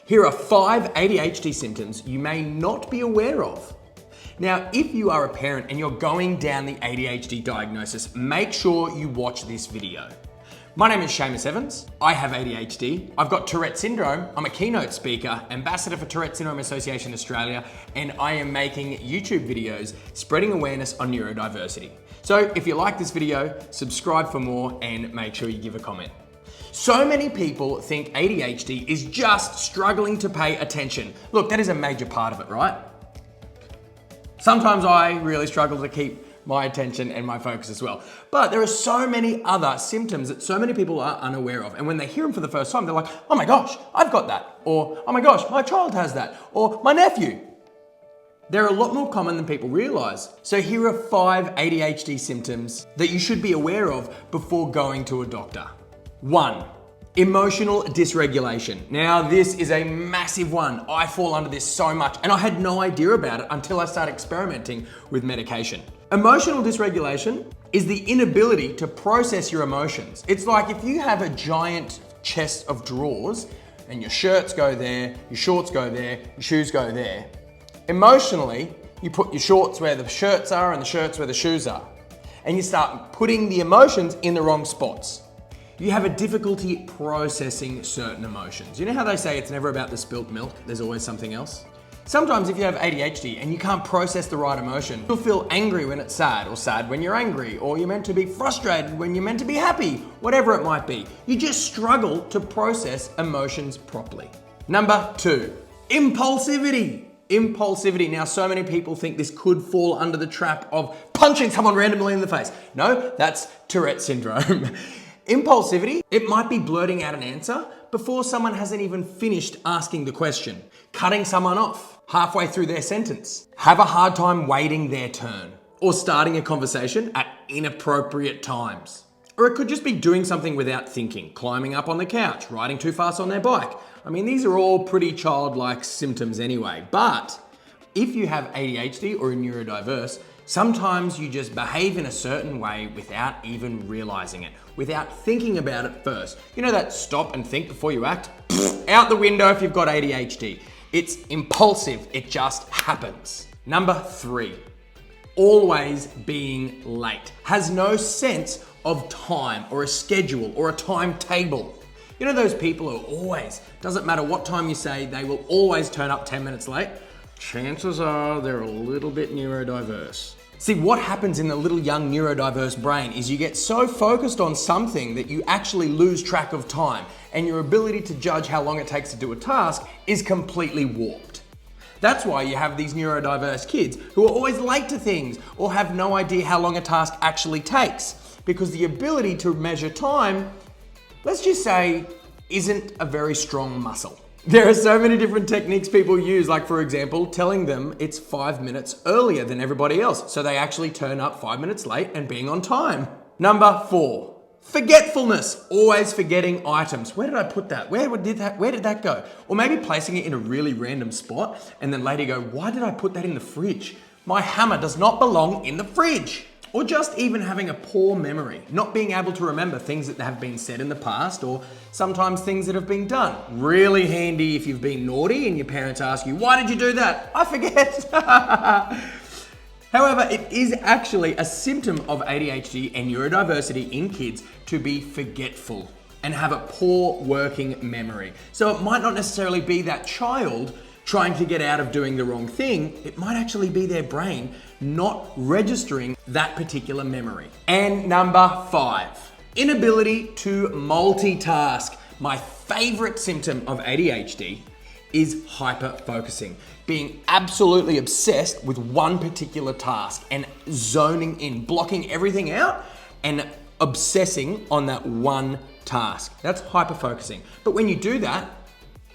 Here are 5 ADHD symptoms you may not be aware of. Now, if you are a parent and you're going down the ADHD diagnosis, make sure you watch this video. My name is Seamus Evans. I have ADHD. I've got Tourette syndrome. I'm a keynote speaker, ambassador for Tourette Syndrome Association Australia, and I am making YouTube videos spreading awareness on neurodiversity. So if you like this video, subscribe for more and make sure you give a comment. So many people think ADHD is just struggling to pay attention. Look, that is a major part of it, right? Sometimes I really struggle to keep my attention and my focus as well. But there are so many other symptoms that so many people are unaware of. And when they hear them for the first time, they're like, oh my gosh, I've got that. Or, oh my gosh, my child has that. Or my nephew. They're a lot more common than people realize. So here are 5 ADHD symptoms that you should be aware of before going to a doctor. 1. Emotional dysregulation. Now, this is a massive one. I fall under this so much, and I had no idea about it until I started experimenting with medication. Emotional dysregulation is the inability to process your emotions. It's like if you have a giant chest of drawers and your shirts go there, your shorts go there, your shoes go there. Emotionally, you put your shorts where the shirts are and the shirts where the shoes are. And you start putting the emotions in the wrong spots. You have a difficulty processing certain emotions. You know how they say it's never about the spilt milk, there's always something else? Sometimes if you have ADHD and you can't process the right emotion, you'll feel angry when it's sad, or sad when you're angry, or you're meant to be frustrated when you're meant to be happy, whatever it might be. You just struggle to process emotions properly. Number 2, impulsivity. Impulsivity. Now, so many people think this could fall under the trap of punching someone randomly in the face. No, that's Tourette syndrome. Impulsivity, it might be blurting out an answer before someone hasn't even finished asking the question, cutting someone off halfway through their sentence, have a hard time waiting their turn, or starting a conversation at inappropriate times. Or it could just be doing something without thinking, climbing up on the couch, riding too fast on their bike. I mean, these are all pretty childlike symptoms anyway, but if you have ADHD or are neurodiverse, sometimes you just behave in a certain way without even realizing it, without thinking about it first. You know that stop and think before you act? Out the window if you've got ADHD. It's impulsive, it just happens. Number 3, always being late. Has no sense of time or a schedule or a timetable. You know those people who always, doesn't matter what time you say, they will always turn up 10 minutes late? Chances are they're a little bit neurodiverse. See, what happens in the little young neurodiverse brain is you get so focused on something that you actually lose track of time, and your ability to judge how long it takes to do a task is completely warped. That's why you have these neurodiverse kids who are always late to things or have no idea how long a task actually takes, because the ability to measure time, let's just say, isn't a very strong muscle. There are so many different techniques people use, like for example, telling them it's 5 minutes earlier than everybody else, so they actually turn up 5 minutes late and being on time. Number 4, forgetfulness, always forgetting items. Where did I put that? Where did that go? Or maybe placing it in a really random spot and then later go, why did I put that in the fridge? My hammer does not belong in the fridge. Or just even having a poor memory, not being able to remember things that have been said in the past or sometimes things that have been done. Really handy if you've been naughty and your parents ask you, why did you do that? I forget. However, it is actually a symptom of ADHD and neurodiversity in kids to be forgetful and have a poor working memory. So it might not necessarily be that child trying to get out of doing the wrong thing, it might actually be their brain not registering that particular memory. And number 5, inability to multitask. My favorite symptom of ADHD is hyper-focusing, being absolutely obsessed with one particular task and zoning in, blocking everything out and obsessing on that one task. That's hyper-focusing. But when you do that,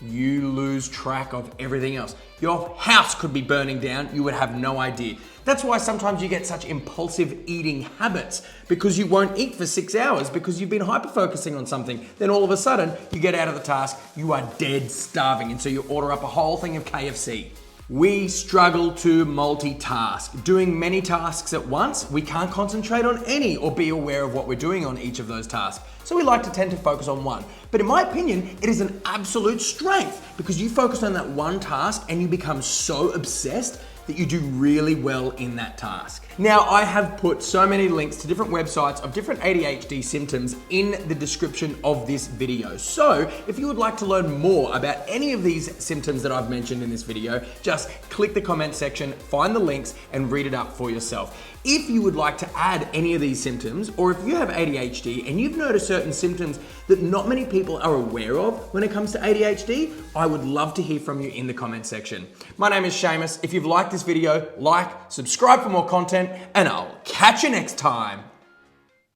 you lose track of everything else. Your house could be burning down, you would have no idea. That's why sometimes you get such impulsive eating habits, because you won't eat for 6 hours because you've been hyper-focusing on something. Then all of a sudden, you get out of the task, you are dead starving, and so you order up a whole thing of KFC. We struggle to multitask. Doing many tasks at once, we can't concentrate on any or be aware of what we're doing on each of those tasks. So we like to tend to focus on one. But in my opinion, it is an absolute strength because you focus on that one task and you become so obsessed that you do really well in that task. Now, I have put so many links to different websites of different ADHD symptoms in the description of this video. So if you would like to learn more about any of these symptoms that I've mentioned in this video, just click the comment section, find the links, and read it up for yourself. If you would like to add any of these symptoms, or if you have ADHD and you've noticed certain symptoms that not many people are aware of when it comes to ADHD, I would love to hear from you in the comment section. My name is Seamus. If you've liked this video, like, subscribe for more content, and I'll catch you next time.